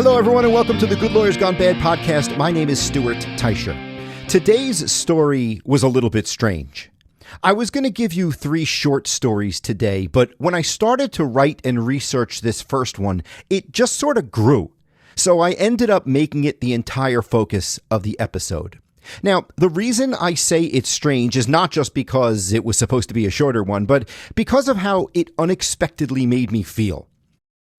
Hello, everyone, and welcome to the Good Lawyers Gone Bad podcast. My name is Stuart Teicher. Today's story was a little bit strange. I was going to give you 3 short stories today, but when I started to write and research this first one, it just sort of grew. So I ended up making it the entire focus of the episode. Now, the reason I say it's strange is not just because it was supposed to be a shorter one, but because of how it unexpectedly made me feel.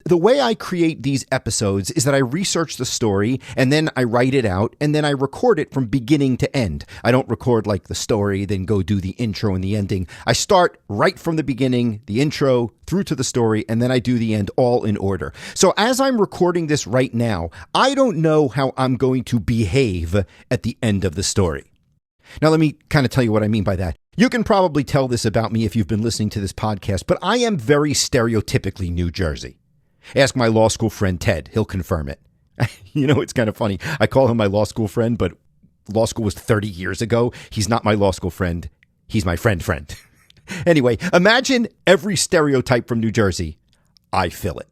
The way I create these episodes is that I research the story and then I write it out and then I record it from beginning to end. I don't record like the story, then go do the intro and the ending. I start right from the beginning, the intro, through to the story, and then I do the end all in order. So as I'm recording this right now, I don't know how I'm going to behave at the end of the story. Now, let me kind of tell you what I mean by that. You can probably tell this about me if you've been listening to this podcast, but I am very stereotypically New Jersey. Ask my law school friend, Ted. He'll confirm it. You know, it's kind of funny. I call him my law school friend, but law school was 30 years ago. He's not my law school friend. He's my friend. Anyway, imagine every stereotype from New Jersey. I fill it.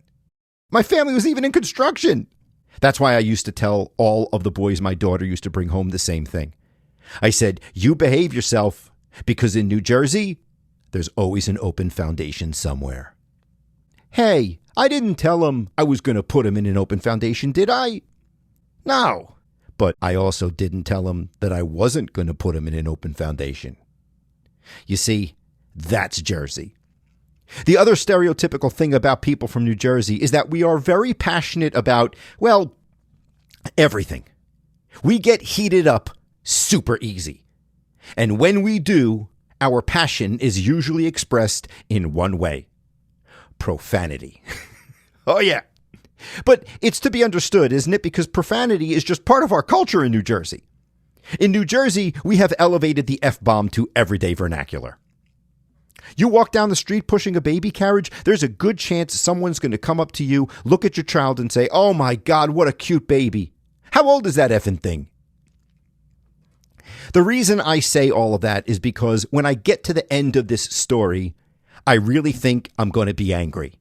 My family was even in construction. That's why I used to tell all of the boys my daughter used to bring home the same thing. I said, you behave yourself because in New Jersey, there's always an open foundation somewhere. Hey, I didn't tell him I was going to put him in an open foundation, did I? No. But I also didn't tell him that I wasn't going to put him in an open foundation. You see, that's Jersey. The other stereotypical thing about people from New Jersey is that we are very passionate about, well, everything. We get heated up super easy. And when we do, our passion is usually expressed in one way. Profanity. Oh, yeah. But it's to be understood, isn't it? Because profanity is just part of our culture in New Jersey. In New Jersey, we have elevated the F-bomb to everyday vernacular. You walk down the street pushing a baby carriage, there's a good chance someone's going to come up to you, look at your child and say, oh my God, what a cute baby. How old is that effing thing? The reason I say all of that is because when I get to the end of this story, I really think I'm going to be angry.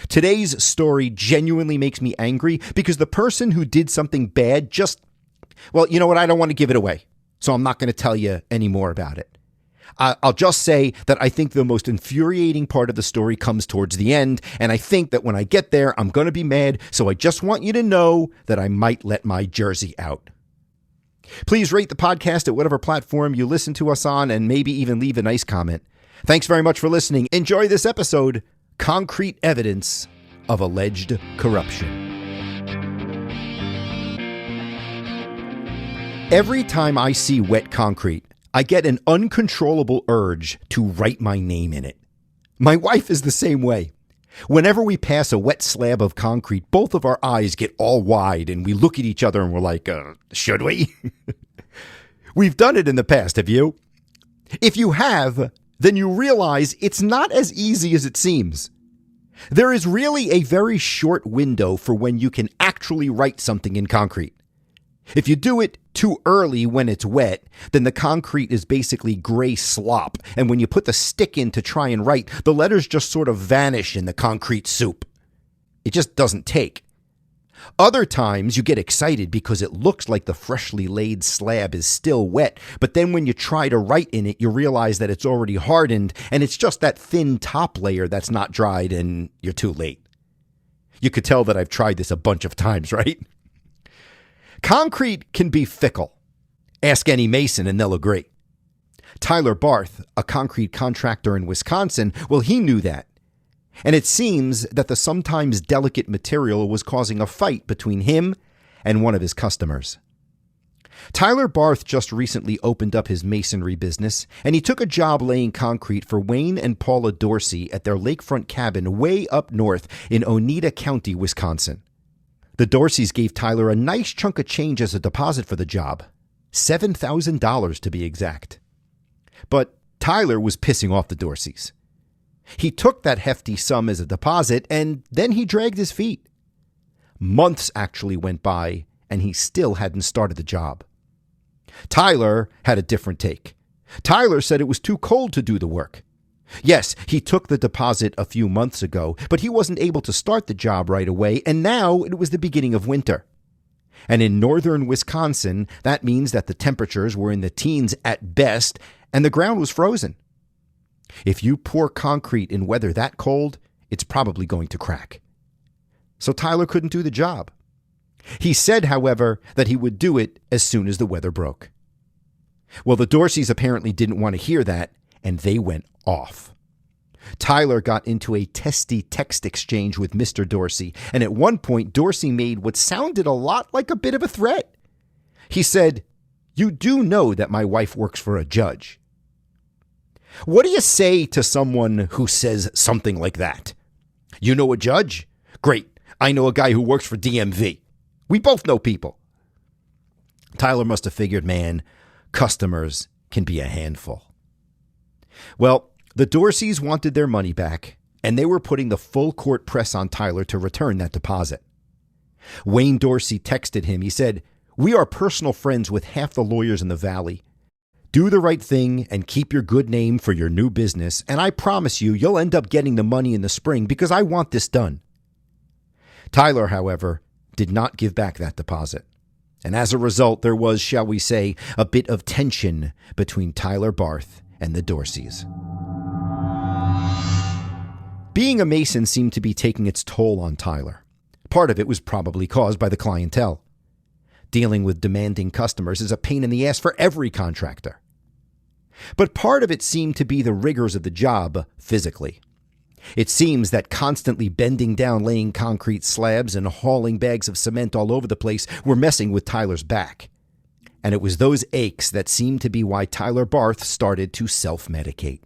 Today's story genuinely makes me angry because the person who did something bad just, well, you know what? I don't want to give it away, so I'm not going to tell you any more about it. I'll just say that I think the most infuriating part of the story comes towards the end, and I think that when I get there, I'm going to be mad, so I just want you to know that I might let my Jersey out. Please rate the podcast at whatever platform you listen to us on, and maybe even leave a nice comment. Thanks very much for listening. Enjoy this episode, Concrete Evidence of Alleged Corruption. Every time I see wet concrete, I get an uncontrollable urge to write my name in it. My wife is the same way. Whenever we pass a wet slab of concrete, both of our eyes get all wide and we look at each other and we're like, should we? We've done it in the past, have you? If you have, then you realize it's not as easy as it seems. There is really a very short window for when you can actually write something in concrete. If you do it too early when it's wet, then the concrete is basically gray slop, and when you put the stick in to try and write, the letters just sort of vanish in the concrete soup. It just doesn't take. Other times you get excited because it looks like the freshly laid slab is still wet, but then when you try to write in it, you realize that it's already hardened and it's just that thin top layer that's not dried and you're too late. You could tell that I've tried this a bunch of times, right? Concrete can be fickle. Ask any mason and they'll agree. Tyler Barth, a concrete contractor in Wisconsin, well, he knew that. And it seems that the sometimes delicate material was causing a fight between him and one of his customers. Tyler Barth just recently opened up his masonry business, and he took a job laying concrete for Wayne and Paula Dorsey at their lakefront cabin way up north in Oneida County, Wisconsin. The Dorseys gave Tyler a nice chunk of change as a deposit for the job, $7,000 to be exact. But Tyler was pissing off the Dorseys. He took that hefty sum as a deposit, and then he dragged his feet. Months actually went by, and he still hadn't started the job. Tyler had a different take. Tyler said it was too cold to do the work. Yes, he took the deposit a few months ago, but he wasn't able to start the job right away, and now it was the beginning of winter. And in northern Wisconsin, that means that the temperatures were in the teens at best, and the ground was frozen. If you pour concrete in weather that cold, it's probably going to crack. So Tyler couldn't do the job. He said, however, that he would do it as soon as the weather broke. Well, the Dorseys apparently didn't want to hear that, and they went off. Tyler got into a testy text exchange with Mr. Dorsey, and at one point Dorsey made what sounded a lot like a bit of a threat. He said, "You do know that my wife works for a judge." What do you say to someone who says something like that? "You know a judge? Great. I know a guy who works for DMV. We both know people." Tyler must have figured, man, customers can be a handful. Well, the Dorseys wanted their money back, and they were putting the full court press on Tyler to return that deposit. Wayne Dorsey texted him. He said, "We are personal friends with half the lawyers in the Valley. Do the right thing and keep your good name for your new business, and I promise you, you'll end up getting the money in the spring because I want this done." Tyler, however, did not give back that deposit. And as a result, there was, shall we say, a bit of tension between Tyler Barth and the Dorseys. Being a Mason seemed to be taking its toll on Tyler. Part of it was probably caused by the clientele. Dealing with demanding customers is a pain in the ass for every contractor. But part of it seemed to be the rigors of the job physically. It seems that constantly bending down, laying concrete slabs, and hauling bags of cement all over the place were messing with Tyler's back. And it was those aches that seemed to be why Tyler Barth started to self-medicate.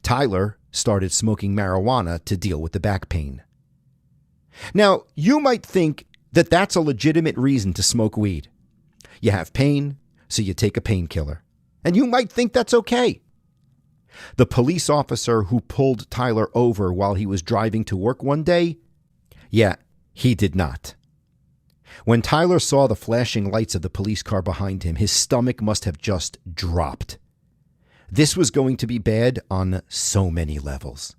Tyler started smoking marijuana to deal with the back pain. Now, you might think that that's a legitimate reason to smoke weed. You have pain, so you take a painkiller. And you might think that's okay. The police officer who pulled Tyler over while he was driving to work one day, yeah, he did not. When Tyler saw the flashing lights of the police car behind him, his stomach must have just dropped. This was going to be bad on so many levels.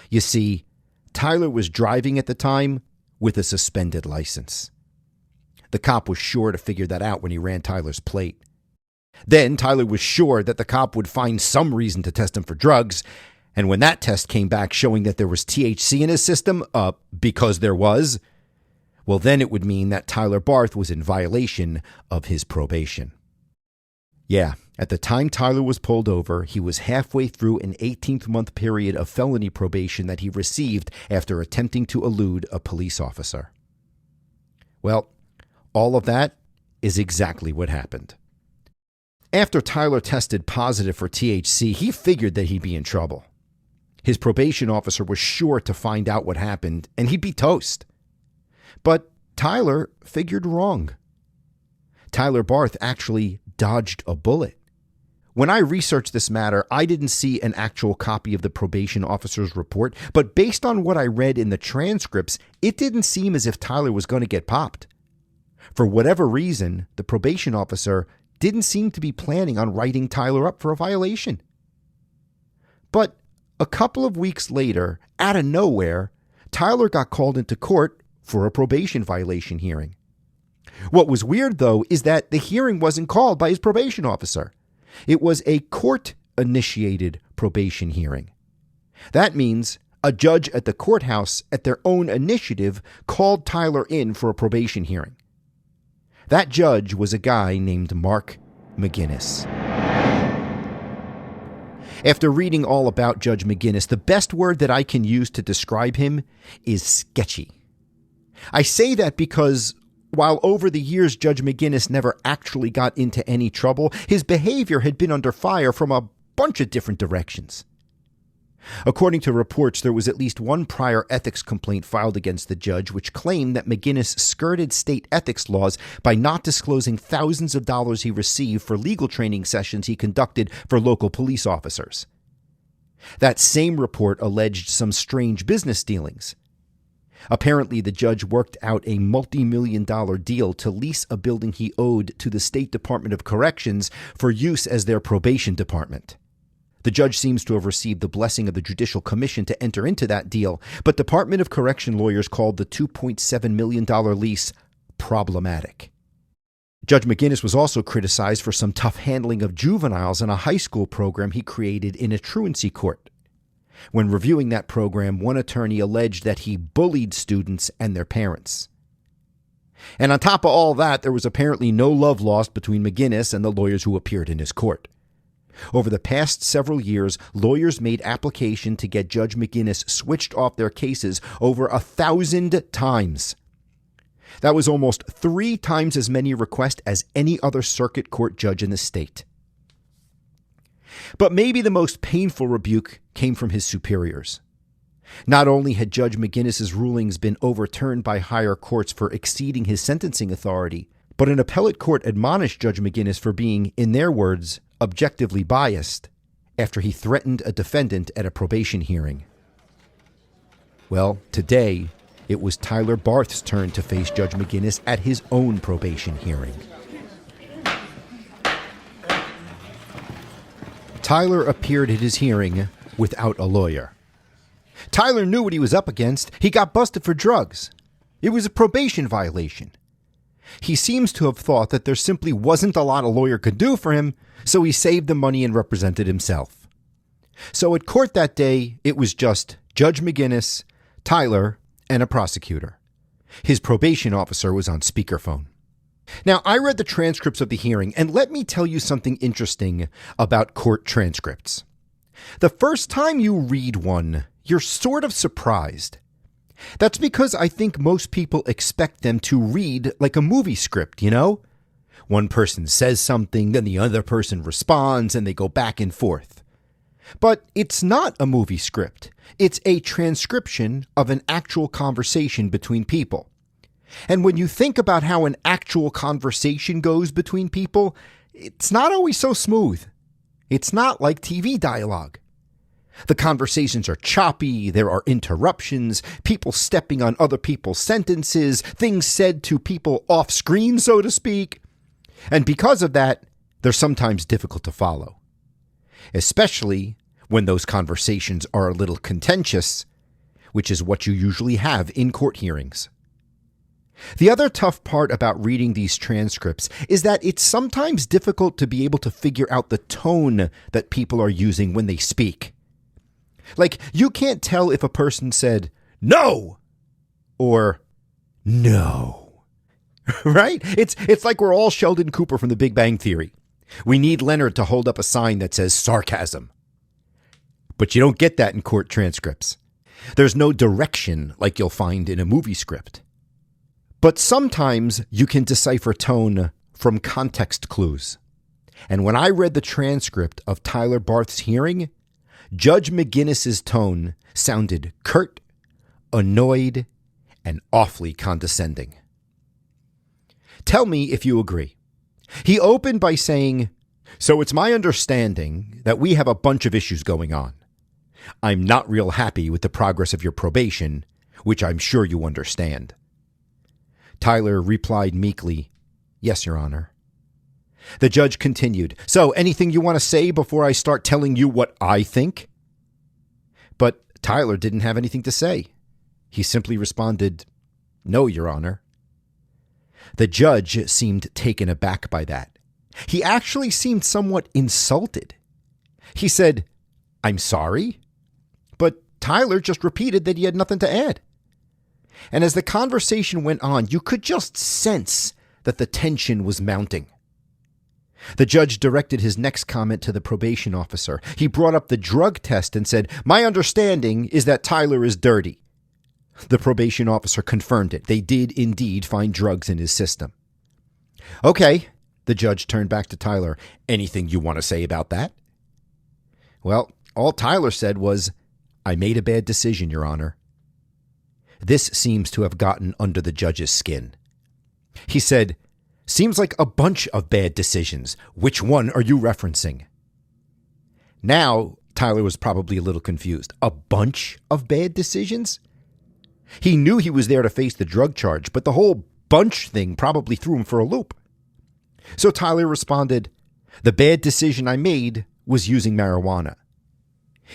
You see, Tyler was driving at the time with a suspended license. The cop was sure to figure that out when he ran Tyler's plate. Then Tyler was sure that the cop would find some reason to test him for drugs, and when that test came back showing that there was THC in his system, because there was, well, then it would mean that Tyler Barth was in violation of his probation. Yeah, at the time Tyler was pulled over, he was halfway through an 18th-month period of felony probation that he received after attempting to elude a police officer. Well, all of that is exactly what happened. After Tyler tested positive for THC, he figured that he'd be in trouble. His probation officer was sure to find out what happened, and he'd be toast. But Tyler figured wrong. Tyler Barth actually dodged a bullet. When I researched this matter, I didn't see an actual copy of the probation officer's report, but based on what I read in the transcripts, it didn't seem as if Tyler was going to get popped. For whatever reason, the probation officer didn't seem to be planning on writing Tyler up for a violation. But a couple of weeks later, out of nowhere, Tyler got called into court for a probation violation hearing. What was weird, though, is that the hearing wasn't called by his probation officer. It was a court-initiated probation hearing. That means a judge at the courthouse, at their own initiative, called Tyler in for a probation hearing. That judge was a guy named Mark McGinnis. After reading all about Judge McGinnis, the best word that I can use to describe him is sketchy. I say that because while over the years Judge McGinnis never actually got into any trouble, his behavior had been under fire from a bunch of different directions. According to reports, there was at least one prior ethics complaint filed against the judge, which claimed that McGinnis skirted state ethics laws by not disclosing thousands of dollars he received for legal training sessions he conducted for local police officers. That same report alleged some strange business dealings. Apparently, the judge worked out a multi-million-dollar deal to lease a building he owed to the State Department of Corrections for use as their probation department. The judge seems to have received the blessing of the Judicial Commission to enter into that deal, but Department of Correction lawyers called the $2.7 million lease problematic. Judge McGinnis was also criticized for some tough handling of juveniles in a high school program he created in a truancy court. When reviewing that program, one attorney alleged that he bullied students and their parents. And on top of all that, there was apparently no love lost between McGinnis and the lawyers who appeared in his court. Over the past several years, lawyers made application to get Judge McGinnis switched off their cases over 1,000 times. That was almost 3 times as many requests as any other circuit court judge in the state. But maybe the most painful rebuke came from his superiors. Not only had Judge McGinnis's rulings been overturned by higher courts for exceeding his sentencing authority, but an appellate court admonished Judge McGinnis for being, in their words, objectively biased after he threatened a defendant at a probation hearing. Well, today, it was Tyler Barth's turn to face Judge McGinnis at his own probation hearing. Tyler appeared at his hearing without a lawyer. Tyler knew what he was up against. He got busted for drugs. It was a probation violation. He seems to have thought that there simply wasn't a lot a lawyer could do for him, so he saved the money and represented himself. So at court that day, it was just Judge McGinnis, Tyler, and a prosecutor. His probation officer was on speakerphone. Now, I read the transcripts of the hearing, and let me tell you something interesting about court transcripts. The first time you read one, you're sort of surprised. That's because I think most people expect them to read like a movie script, you know? One person says something, then the other person responds, and they go back and forth. But it's not a movie script. It's a transcription of an actual conversation between people. And when you think about how an actual conversation goes between people, it's not always so smooth. It's not like TV dialogue. The conversations are choppy, there are interruptions, people stepping on other people's sentences, things said to people off screen, so to speak. And because of that, they're sometimes difficult to follow. Especially when those conversations are a little contentious, which is what you usually have in court hearings. The other tough part about reading these transcripts is that it's sometimes difficult to be able to figure out the tone that people are using when they speak. Like, you can't tell if a person said, "No!" or "No." Right? It's like we're all Sheldon Cooper from The Big Bang Theory. We need Leonard to hold up a sign that says sarcasm. But you don't get that in court transcripts. There's no direction like you'll find in a movie script. But sometimes you can decipher tone from context clues. And when I read the transcript of Tyler Barth's hearing, Judge McGinnis's tone sounded curt, annoyed, and awfully condescending. Tell me if you agree. He opened by saying, "So it's my understanding that we have a bunch of issues going on. I'm not real happy with the progress of your probation, which I'm sure you understand." Tyler replied meekly, "Yes, Your Honor." The judge continued, "So anything you want to say before I start telling you what I think?" But Tyler didn't have anything to say. He simply responded, "No, Your Honor." The judge seemed taken aback by that. He actually seemed somewhat insulted. He said, "I'm sorry?" But Tyler just repeated that he had nothing to add. And as the conversation went on, you could just sense that the tension was mounting. The judge directed his next comment to the probation officer. He brought up the drug test and said, "My understanding is that Tyler is dirty." The probation officer confirmed it. They did indeed find drugs in his system. "Okay," the judge turned back to Tyler. "Anything you want to say about that?" Well, all Tyler said was, "I made a bad decision, Your Honor." This seems to have gotten under the judge's skin. He said, "Seems like a bunch of bad decisions. Which one are you referencing?" Now, Tyler was probably a little confused. A bunch of bad decisions? He knew he was there to face the drug charge, but the whole bunch thing probably threw him for a loop. So Tyler responded, "The bad decision I made was using marijuana.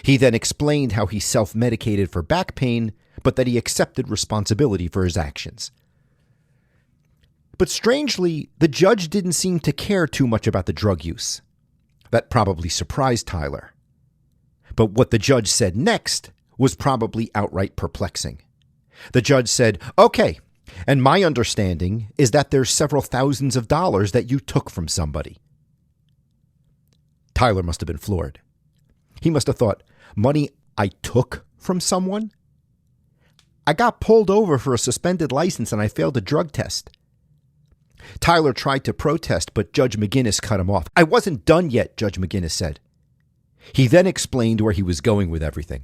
He then explained how he self-medicated for back pain, but that he accepted responsibility for his actions. But strangely, the judge didn't seem to care too much about the drug use. That probably surprised Tyler. But what the judge said next was probably outright perplexing. The judge said, "Okay, and my understanding is that there's several thousands of dollars that you took from somebody." Tyler must have been floored. He must have thought, money I took from someone? I got pulled over for a suspended license and I failed a drug test. Tyler tried to protest, but Judge McGinnis cut him off. "I wasn't done yet," Judge McGinnis said. He then explained where he was going with everything.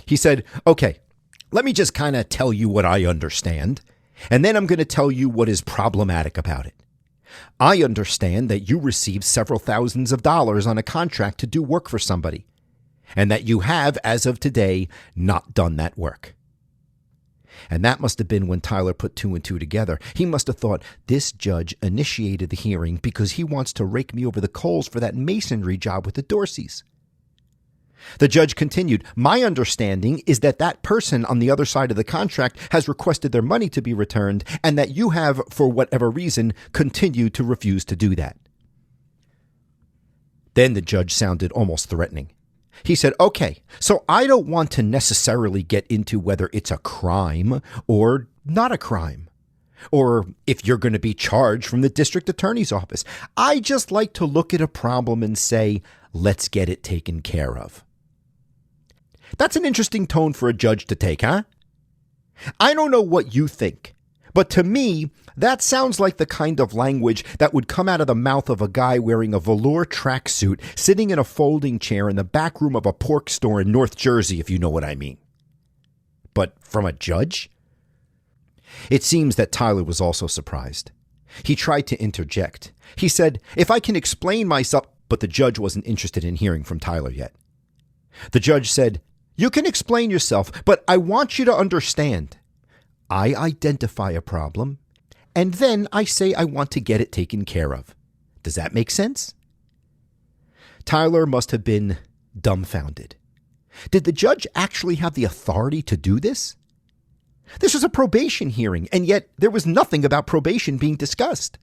He said, "Okay, let me just kind of tell you what I understand, and then I'm going to tell you what is problematic about it. I understand that you received several thousands of dollars on a contract to do work for somebody, and that you have, as of today, not done that work." And that must have been when Tyler put two and two together. He must have thought, this judge initiated the hearing because he wants to rake me over the coals for that masonry job with the Dorseys. The judge continued, "My understanding is that that person on the other side of the contract has requested their money to be returned, and that you have, for whatever reason, continued to refuse to do that." Then the judge sounded almost threatening. He said, "Okay, so I don't want to necessarily get into whether it's a crime or not a crime, or if you're going to be charged from the district attorney's office. I just like to look at a problem and say, let's get it taken care of." That's an interesting tone for a judge to take, huh? I don't know what you think, but to me, that sounds like the kind of language that would come out of the mouth of a guy wearing a velour tracksuit sitting in a folding chair in the back room of a pork store in North Jersey, if you know what I mean. But from a judge? It seems that Tyler was also surprised. He tried to interject. He said, "If I can explain myself," but the judge wasn't interested in hearing from Tyler yet. The judge said, "You can explain yourself, but I want you to understand. I identify a problem, and then I say I want to get it taken care of. Does that make sense?" Tyler must have been dumbfounded. Did the judge actually have the authority to do this? This was a probation hearing, and yet there was nothing about probation being discussed.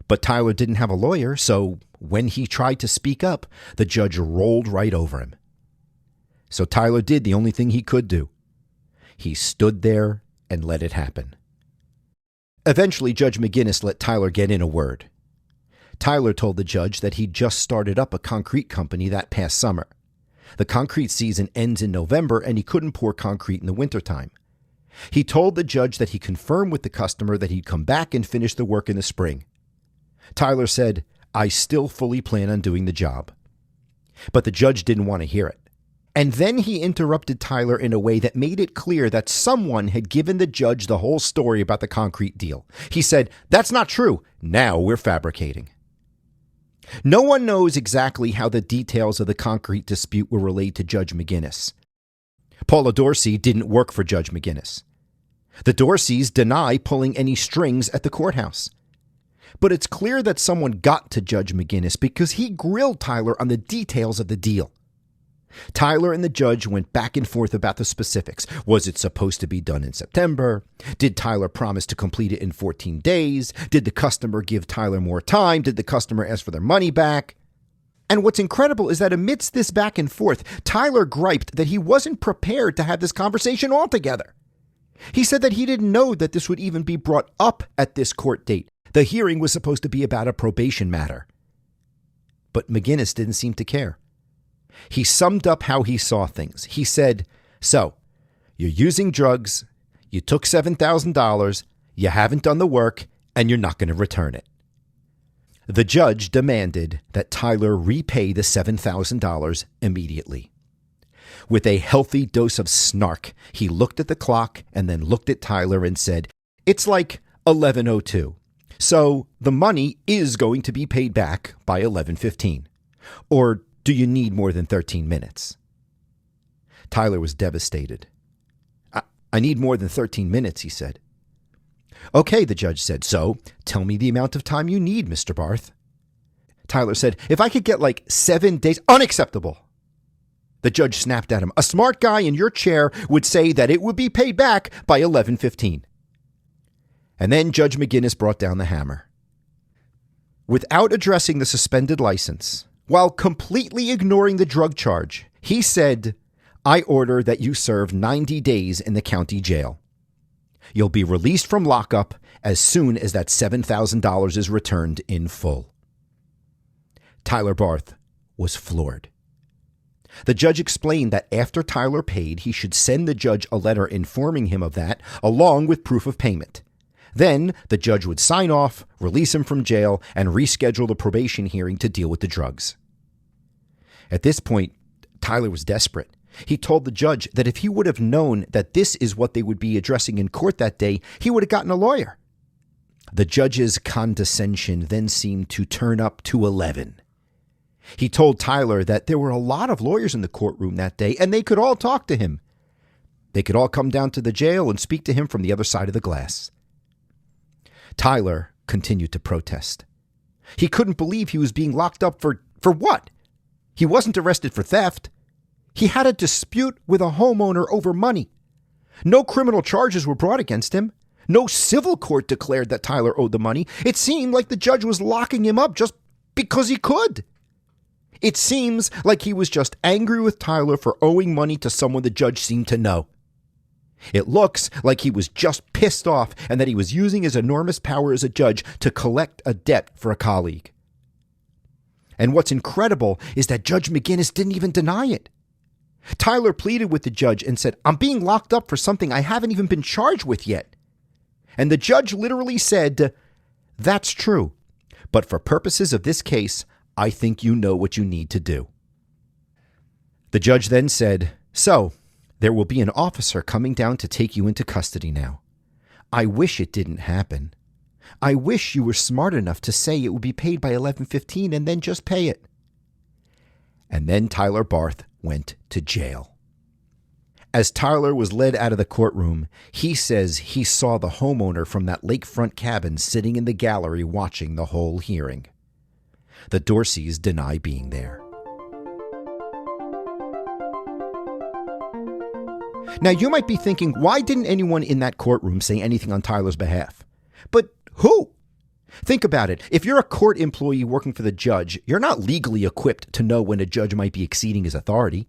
But Tyler didn't have a lawyer, so when he tried to speak up, the judge rolled right over him. So Tyler did the only thing he could do. He stood there and let it happen. Eventually, Judge McGinnis let Tyler get in a word. Tyler told the judge that he'd just started up a concrete company that past summer. The concrete season ends in November, and he couldn't pour concrete in the wintertime. He told the judge that he confirmed with the customer that he'd come back and finish the work in the spring. Tyler said, "I still fully plan on doing the job." But the judge didn't want to hear it. And then he interrupted Tyler in a way that made it clear that someone had given the judge the whole story about the concrete deal. He said, "That's not true. Now we're fabricating." No one knows exactly how the details of the concrete dispute were relayed to Judge McGinnis. Paula Dorsey didn't work for Judge McGinnis. The Dorseys deny pulling any strings at the courthouse. But it's clear that someone got to Judge McGinnis because he grilled Tyler on the details of the deal. Tyler and the judge went back and forth about the specifics. Was it supposed to be done in September? Did Tyler promise to complete it in 14 days? Did the customer give Tyler more time? Did the customer ask for their money back? And what's incredible is that amidst this back and forth, Tyler griped that he wasn't prepared to have this conversation altogether. He said that he didn't know that this would even be brought up at this court date. The hearing was supposed to be about a probation matter. But McGinnis didn't seem to care. He summed up how he saw things. He said, "So, you're using drugs, you took $7,000, you haven't done the work, and you're not going to return it." The judge demanded that Tyler repay the $7,000 immediately. With a healthy dose of snark, he looked at the clock and then looked at Tyler and said, "It's like 11:02. So the money is going to be paid back by 11:15. Or do you need more than 13 minutes? Tyler was devastated. I need more than 13 minutes, he said. Okay, the judge said. So tell me the amount of time you need, Mr. Barth. Tyler said, if I could get like 7 days, unacceptable. The judge snapped at him. A smart guy in your chair would say that it would be paid back by 11:15. And then Judge McGinnis brought down the hammer. Without addressing the suspended license, while completely ignoring the drug charge, he said, I order that you serve 90 days in the county jail. You'll be released from lockup as soon as that $7,000 is returned in full. Tyler Barth was floored. The judge explained that after Tyler paid, he should send the judge a letter informing him of that, along with proof of payment. Then the judge would sign off, release him from jail, and reschedule the probation hearing to deal with the drugs. At this point, Tyler was desperate. He told the judge that if he would have known that this is what they would be addressing in court that day, he would have gotten a lawyer. The judge's condescension then seemed to turn up to 11. He told Tyler that there were a lot of lawyers in the courtroom that day, and they could all talk to him. They could all come down to the jail and speak to him from the other side of the glass. Tyler continued to protest. He couldn't believe he was being locked up for what? He wasn't arrested for theft. He had a dispute with a homeowner over money. No criminal charges were brought against him. No civil court declared that Tyler owed the money. It seemed like the judge was locking him up just because he could. It seems like he was just angry with Tyler for owing money to someone the judge seemed to know. It looks like he was just pissed off and that he was using his enormous power as a judge to collect a debt for a colleague. And what's incredible is that Judge McGinnis didn't even deny it. Tyler pleaded with the judge and said, I'm being locked up for something I haven't even been charged with yet. And the judge literally said, that's true, but for purposes of this case, I think you know what you need to do. The judge then said, so, there will be an officer coming down to take you into custody now. I wish it didn't happen. I wish you were smart enough to say it would be paid by 11:15 and then just pay it. And then Tyler Barth went to jail. As Tyler was led out of the courtroom, he says he saw the homeowner from that lakefront cabin sitting in the gallery watching the whole hearing. The Dorseys deny being there. Now, you might be thinking, why didn't anyone in that courtroom say anything on Tyler's behalf? But who? Think about it. If you're a court employee working for the judge, you're not legally equipped to know when a judge might be exceeding his authority.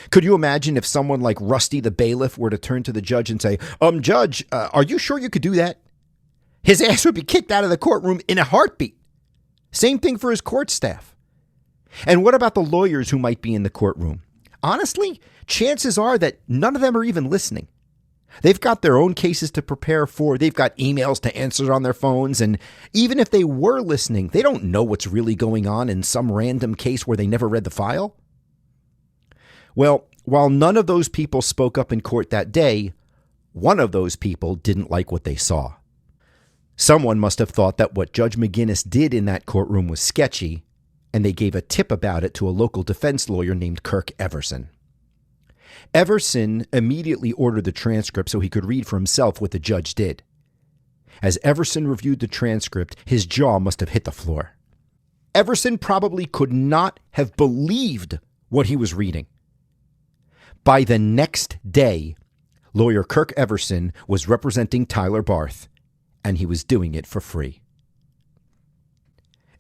Could you imagine if someone like Rusty the bailiff were to turn to the judge and say, Judge, are you sure you could do that? His ass would be kicked out of the courtroom in a heartbeat. Same thing for his court staff. And what about the lawyers who might be in the courtroom? Honestly, chances are that none of them are even listening. They've got their own cases to prepare for. They've got emails to answer on their phones. And even if they were listening, they don't know what's really going on in some random case where they never read the file. Well, while none of those people spoke up in court that day, one of those people didn't like what they saw. Someone must have thought that what Judge McGinnis did in that courtroom was sketchy, and they gave a tip about it to a local defense lawyer named Kirk Everson. Everson immediately ordered the transcript so he could read for himself what the judge did. As Everson reviewed the transcript, his jaw must have hit the floor. Everson probably could not have believed what he was reading. By the next day, lawyer Kirk Everson was representing Tyler Barth, and he was doing it for free.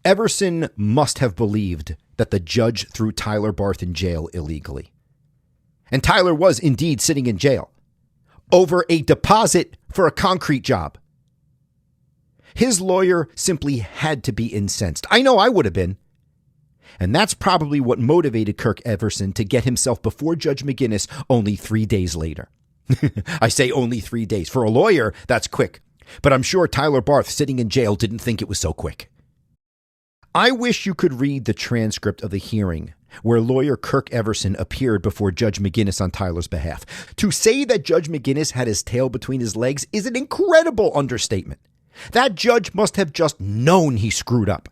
Everson must have believed that the judge threw Tyler Barth in jail illegally. And Tyler was indeed sitting in jail over a deposit for a concrete job. His lawyer simply had to be incensed. I know I would have been. And that's probably what motivated Kirk Everson to get himself before Judge McGinnis only 3 days later. I say only 3 days. For a lawyer, that's quick. But I'm sure Tyler Barth sitting in jail didn't think it was so quick. I wish you could read the transcript of the hearing where lawyer Kirk Everson appeared before Judge McGinnis on Tyler's behalf. To say that Judge McGinnis had his tail between his legs is an incredible understatement. That judge must have just known he screwed up.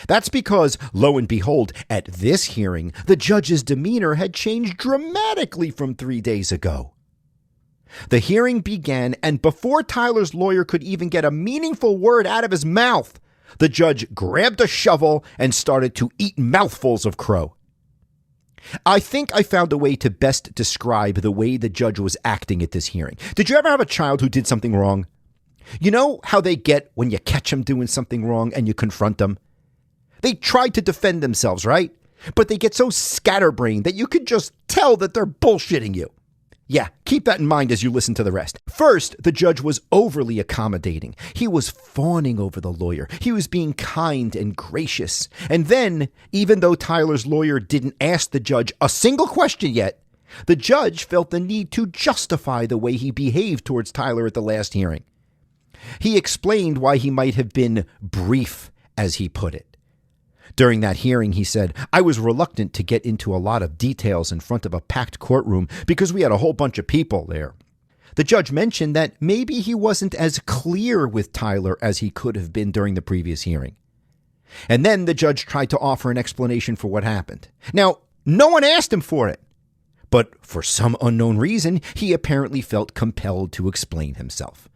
That's because, lo and behold, at this hearing, the judge's demeanor had changed dramatically from 3 days ago. The hearing began, and before Tyler's lawyer could even get a meaningful word out of his mouth, the judge grabbed a shovel and started to eat mouthfuls of crow. I think I found a way to best describe the way the judge was acting at this hearing. Did you ever have a child who did something wrong? You know how they get when you catch them doing something wrong and you confront them? They try to defend themselves, right? But they get so scatterbrained that you could just tell that they're bullshitting you. Yeah, keep that in mind as you listen to the rest. First, the judge was overly accommodating. He was fawning over the lawyer. He was being kind and gracious. And then, even though Tyler's lawyer didn't ask the judge a single question yet, the judge felt the need to justify the way he behaved towards Tyler at the last hearing. He explained why he might have been brief, as he put it. During that hearing, he said, I was reluctant to get into a lot of details in front of a packed courtroom because we had a whole bunch of people there. The judge mentioned that maybe he wasn't as clear with Tyler as he could have been during the previous hearing. And then the judge tried to offer an explanation for what happened. Now, no one asked him for it, but for some unknown reason, he apparently felt compelled to explain himself.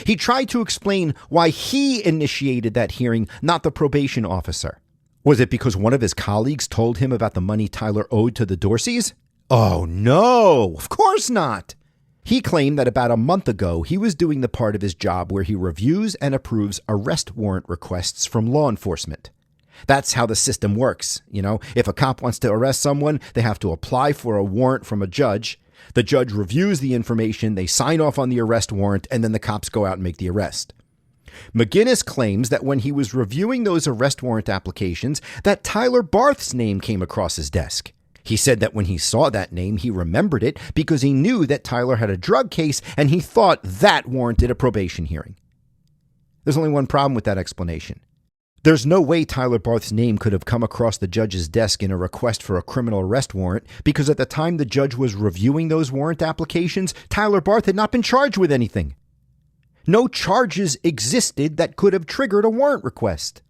He tried to explain why he initiated that hearing, not the probation officer. Was it because one of his colleagues told him about the money Tyler owed to the Dorseys? Oh, no, of course not. He claimed that about a month ago, he was doing the part of his job where he reviews and approves arrest warrant requests from law enforcement. That's how the system works. You know, if a cop wants to arrest someone, they have to apply for a warrant from a judge. The judge reviews the information, they sign off on the arrest warrant, and then the cops go out and make the arrest. McGinnis claims that when he was reviewing those arrest warrant applications, that Tyler Barth's name came across his desk. He said that when he saw that name, he remembered it because he knew that Tyler had a drug case and he thought that warranted a probation hearing. There's only one problem with that explanation. There's no way Tyler Barth's name could have come across the judge's desk in a request for a criminal arrest warrant because at the time the judge was reviewing those warrant applications, Tyler Barth had not been charged with anything. No charges existed that could have triggered a warrant request.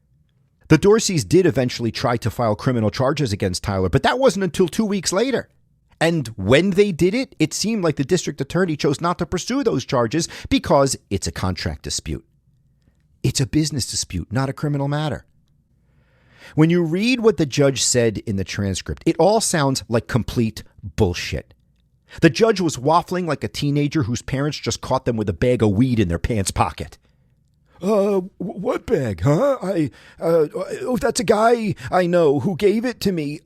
The Dorseys did eventually try to file criminal charges against Tyler, but that wasn't until 2 weeks later. And when they did it, it seemed like the district attorney chose not to pursue those charges because it's a contract dispute. It's a business dispute, not a criminal matter. When you read what the judge said in the transcript, it all sounds like complete bullshit. The judge was waffling like a teenager whose parents just caught them with a bag of weed in their pants pocket. What bag, huh? That's a guy I know who gave it to me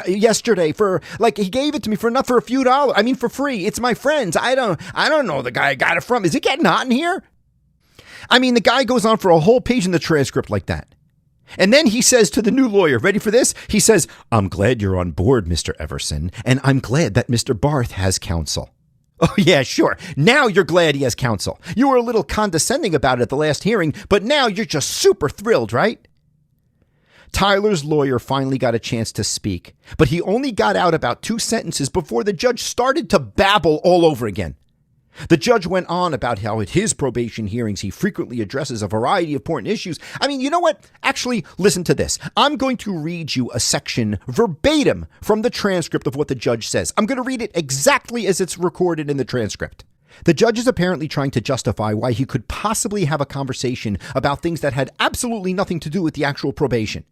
yesterday he gave it to me for a few dollars. For free. It's my friend's. I don't know the guy I got it from. Is it getting hot in here? The guy goes on for a whole page in the transcript like that. And then he says to the new lawyer, ready for this? He says, I'm glad you're on board, Mr. Everson, and I'm glad that Mr. Barth has counsel. Oh, yeah, sure. Now you're glad he has counsel. You were a little condescending about it at the last hearing, but now you're just super thrilled, right? Tyler's lawyer finally got a chance to speak, but he only got out about 2 sentences before the judge started to babble all over again. The judge went on about how at his probation hearings he frequently addresses a variety of important issues. You know what? Actually, listen to this. I'm going to read you a section verbatim from the transcript of what the judge says. I'm going to read it exactly as it's recorded in the transcript. The judge is apparently trying to justify why he could possibly have a conversation about things that had absolutely nothing to do with the actual probation.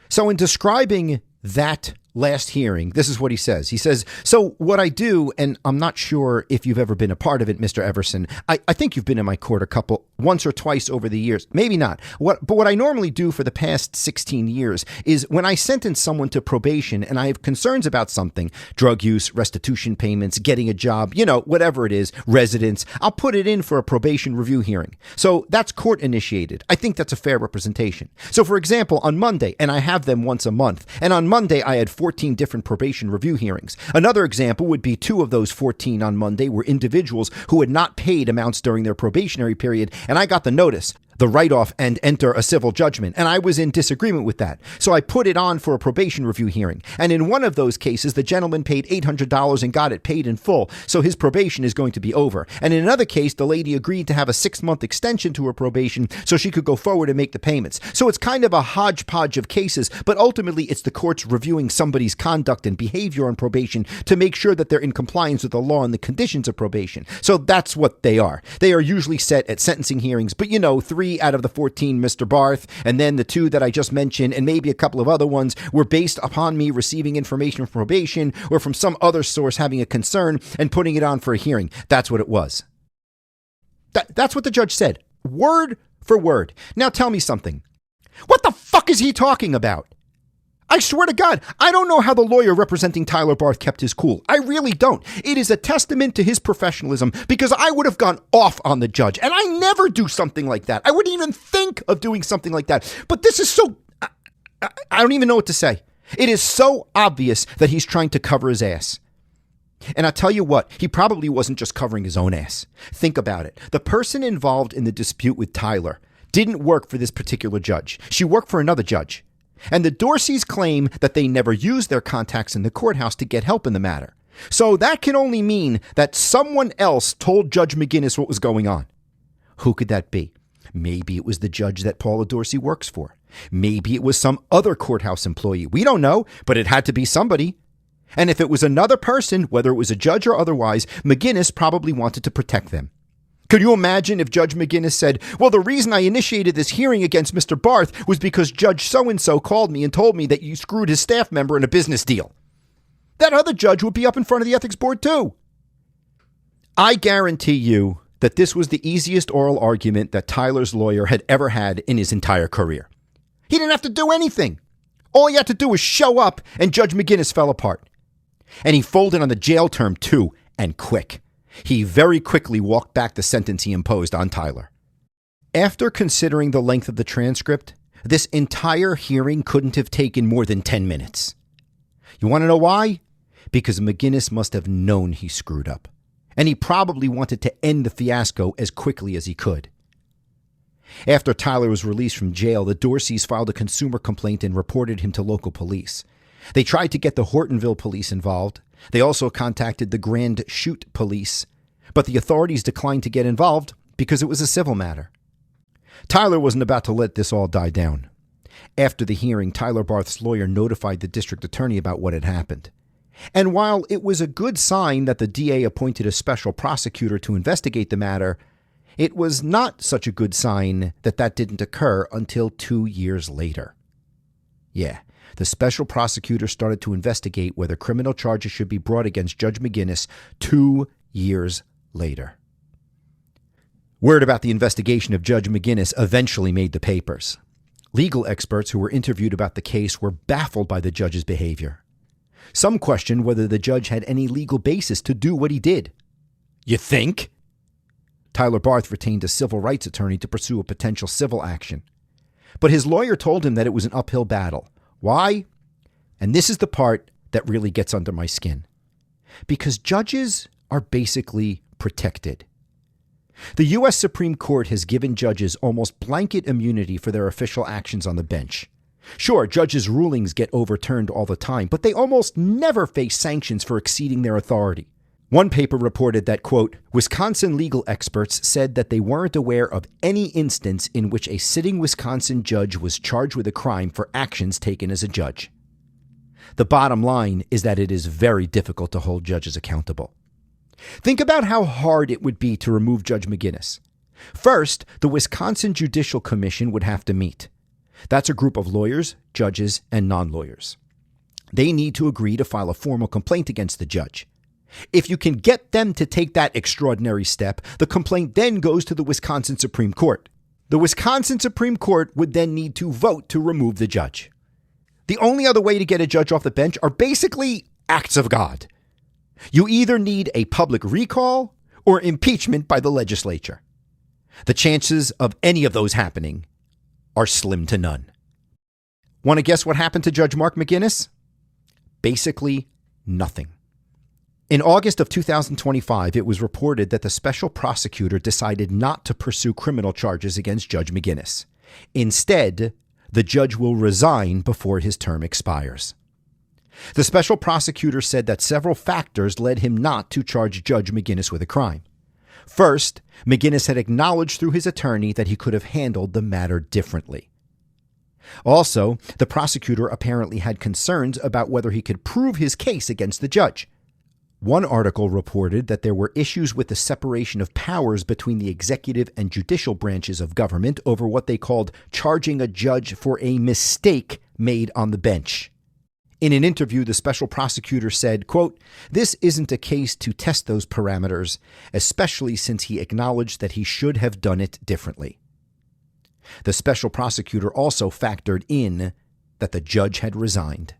So in describing that last hearing, this is what he says. He says, so what I do, and I'm not sure if you've ever been a part of it, Mr. Everson. I think you've been in my court once or twice over the years. Maybe not. But what I normally do for the past 16 years is when I sentence someone to probation and I have concerns about something, drug use, restitution payments, getting a job, whatever it is, residence, I'll put it in for a probation review hearing. So that's court initiated. I think that's a fair representation. So for example, on Monday, and I have them once a month, and on Monday I had 14 different probation review hearings. Another example would be 2 of those 14 on Monday were individuals who had not paid amounts during their probationary period, and I got the notice, the write-off, and enter a civil judgment, and I was in disagreement with that. So I put it on for a probation review hearing, and in one of those cases, the gentleman paid $800 and got it paid in full, so his probation is going to be over. And in another case, the lady agreed to have a 6-month extension to her probation so she could go forward and make the payments. So it's kind of a hodgepodge of cases, but ultimately it's the courts reviewing somebody's conduct and behavior on probation to make sure that they're in compliance with the law and the conditions of probation. So that's what they are. They are usually set at sentencing hearings, but 3 3 out of the 14, Mr. Barth, and then the 2 that I just mentioned, and maybe a couple of other ones, were based upon me receiving information from probation or from some other source having a concern and putting it on for a hearing. That's what it was. That's what the judge said, word for word. Now tell me something. What the fuck is he talking about? I swear to God, I don't know how the lawyer representing Tyler Barth kept his cool. I really don't. It is a testament to his professionalism, because I would have gone off on the judge, and I never do something like that. I wouldn't even think of doing something like that. But this is so... I don't even know what to say. It is so obvious that he's trying to cover his ass. And I'll tell you what, he probably wasn't just covering his own ass. Think about it. The person involved in the dispute with Tyler didn't work for this particular judge. She worked for another judge. And the Dorseys claim that they never used their contacts in the courthouse to get help in the matter. So that can only mean that someone else told Judge McGinnis what was going on. Who could that be? Maybe it was the judge that Paula Dorsey works for. Maybe it was some other courthouse employee. We don't know, but it had to be somebody. And if it was another person, whether it was a judge or otherwise, McGinnis probably wanted to protect them. Could you imagine if Judge McGinnis said, well, the reason I initiated this hearing against Mr. Barth was because Judge so-and-so called me and told me that you screwed his staff member in a business deal? That other judge would be up in front of the ethics board too. I guarantee you that this was the easiest oral argument that Tyler's lawyer had ever had in his entire career. He didn't have to do anything. All he had to do was show up, and Judge McGinnis fell apart. And he folded on the jail term too, and quick. He very quickly walked back the sentence he imposed on Tyler. After considering the length of the transcript, this entire hearing couldn't have taken more than 10 minutes. You want to know why? Because McGinnis must have known he screwed up, and he probably wanted to end the fiasco as quickly as he could. After Tyler was released from jail, the Dorseys filed a consumer complaint and reported him to local police. They tried to get the Hortonville police involved. They also contacted the Grand Chute police, but the authorities declined to get involved because it was a civil matter. Tyler wasn't about to let this all die down. After the hearing, Tyler Barth's lawyer notified the district attorney about what had happened. And while it was a good sign that the DA appointed a special prosecutor to investigate the matter, it was not such a good sign that that didn't occur until 2 years later. Yeah. The special prosecutor started to investigate whether criminal charges should be brought against Judge McGinnis 2 years later. Word about the investigation of Judge McGinnis eventually made the papers. Legal experts who were interviewed about the case were baffled by the judge's behavior. Some questioned whether the judge had any legal basis to do what he did. You think? Tyler Barth retained a civil rights attorney to pursue a potential civil action. But his lawyer told him that it was an uphill battle. Why? And this is the part that really gets under my skin. Because judges are basically protected. The U.S. Supreme Court has given judges almost blanket immunity for their official actions on the bench. Sure, judges' rulings get overturned all the time, but they almost never face sanctions for exceeding their authority. One paper reported that, quote, Wisconsin legal experts said that they weren't aware of any instance in which a sitting Wisconsin judge was charged with a crime for actions taken as a judge. The bottom line is that it is very difficult to hold judges accountable. Think about how hard it would be to remove Judge McGinnis. First, the Wisconsin Judicial Commission would have to meet. That's a group of lawyers, judges, and non-lawyers. They need to agree to file a formal complaint against the judge. If you can get them to take that extraordinary step, the complaint then goes to the Wisconsin Supreme Court. The Wisconsin Supreme Court would then need to vote to remove the judge. The only other way to get a judge off the bench are basically acts of God. You either need a public recall or impeachment by the legislature. The chances of any of those happening are slim to none. Want to guess what happened to Judge Mark McGinnis? Basically nothing. In August of 2025, it was reported that the special prosecutor decided not to pursue criminal charges against Judge McGinnis. Instead, the judge will resign before his term expires. The special prosecutor said that several factors led him not to charge Judge McGinnis with a crime. First, McGinnis had acknowledged through his attorney that he could have handled the matter differently. Also, the prosecutor apparently had concerns about whether he could prove his case against the judge. One article reported that there were issues with the separation of powers between the executive and judicial branches of government over what they called charging a judge for a mistake made on the bench. In an interview, the special prosecutor said, quote, "This isn't a case to test those parameters, especially since he acknowledged that he should have done it differently." The special prosecutor also factored in that the judge had resigned.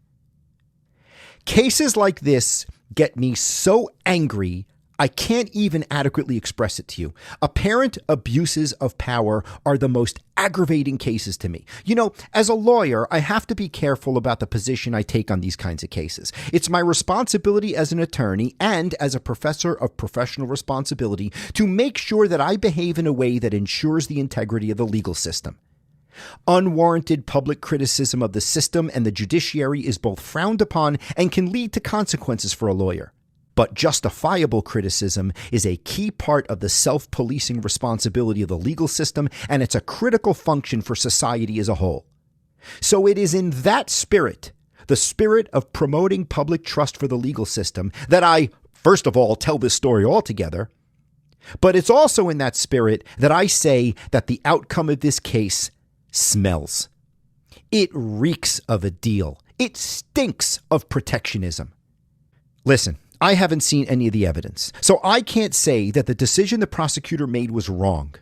Cases like this get me so angry, I can't even adequately express it to you. Apparent abuses of power are the most aggravating cases to me. You know, as a lawyer, I have to be careful about the position I take on these kinds of cases. It's my responsibility as an attorney and as a professor of professional responsibility to make sure that I behave in a way that ensures the integrity of the legal system. Unwarranted public criticism of the system and the judiciary is both frowned upon and can lead to consequences for a lawyer. But justifiable criticism is a key part of the self-policing responsibility of the legal system, and it's a critical function for society as a whole. So it is in that spirit, the spirit of promoting public trust for the legal system, that I, first of all, tell this story altogether. But it's also in that spirit that I say that the outcome of this case smells. It reeks of a deal. It stinks of protectionism. Listen, I haven't seen any of the evidence, so I can't say that the decision the prosecutor made was wrong.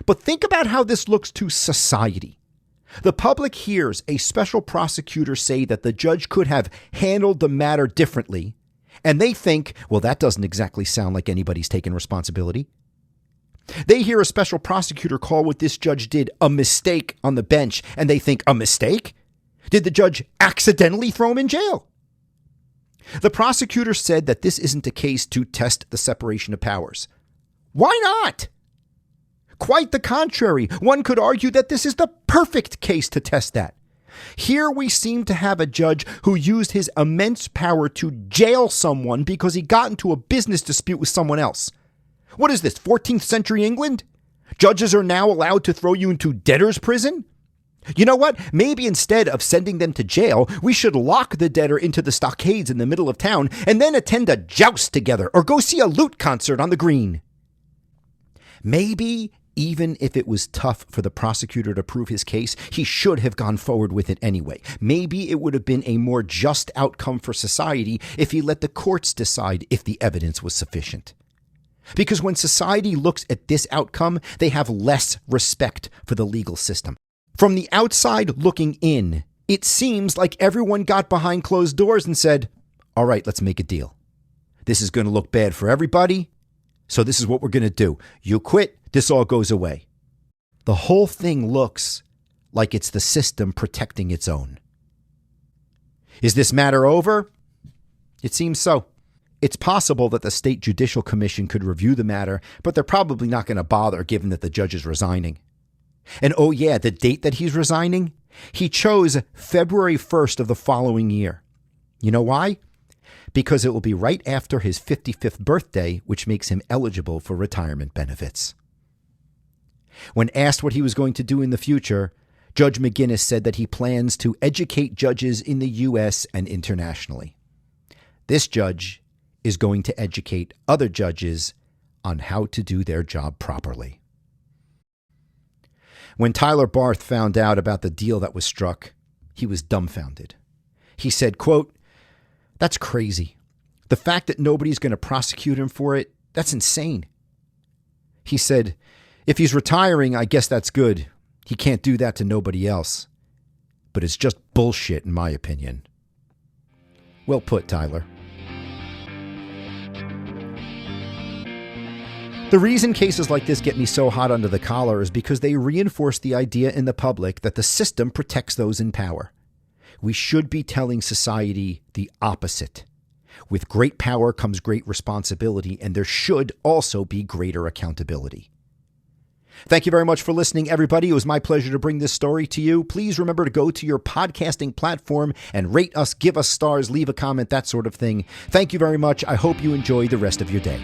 But think about how this looks to society. The public hears a special prosecutor say that the judge could have handled the matter differently, and they think, well, that doesn't exactly sound like anybody's taking responsibility. They hear a special prosecutor call what this judge did a mistake on the bench, and they think, a mistake? Did the judge accidentally throw him in jail? The prosecutor said that this isn't a case to test the separation of powers. Why not? Quite the contrary. One could argue that this is the perfect case to test that. Here we seem to have a judge who used his immense power to jail someone because he got into a business dispute with someone else. What is this, 14th century England? Judges are now allowed to throw you into debtor's prison? You know what? Maybe instead of sending them to jail, we should lock the debtor into the stockades in the middle of town and then attend a joust together or go see a lute concert on the green. Maybe even if it was tough for the prosecutor to prove his case, he should have gone forward with it anyway. Maybe it would have been a more just outcome for society if he let the courts decide if the evidence was sufficient. Because when society looks at this outcome, they have less respect for the legal system. From the outside looking in, it seems like everyone got behind closed doors and said, all right, let's make a deal. This is going to look bad for everybody, so this is what we're going to do. You quit, this all goes away. The whole thing looks like it's the system protecting its own. Is this matter over? It seems so. It's possible that the State Judicial Commission could review the matter, but they're probably not going to bother given that the judge is resigning. And oh yeah, the date that he's resigning? He chose February 1st of the following year. You know why? Because it will be right after his 55th birthday, which makes him eligible for retirement benefits. When asked what he was going to do in the future, Judge McGinnis said that he plans to educate judges in the U.S. and internationally. This judge is going to educate other judges on how to do their job properly. When Tyler Barth found out about the deal that was struck, he was dumbfounded. He said, quote, "That's crazy. The fact that nobody's going to prosecute him for it, that's insane." He said, "If he's retiring, I guess that's good. He can't do that to nobody else. But it's just bullshit, in my opinion." Well put, Tyler. The reason cases like this get me so hot under the collar is because they reinforce the idea in the public that the system protects those in power. We should be telling society the opposite. With great power comes great responsibility, and there should also be greater accountability. Thank you very much for listening, everybody. It was my pleasure to bring this story to you. Please remember to go to your podcasting platform and rate us, give us stars, leave a comment, that sort of thing. Thank you very much. I hope you enjoy the rest of your day.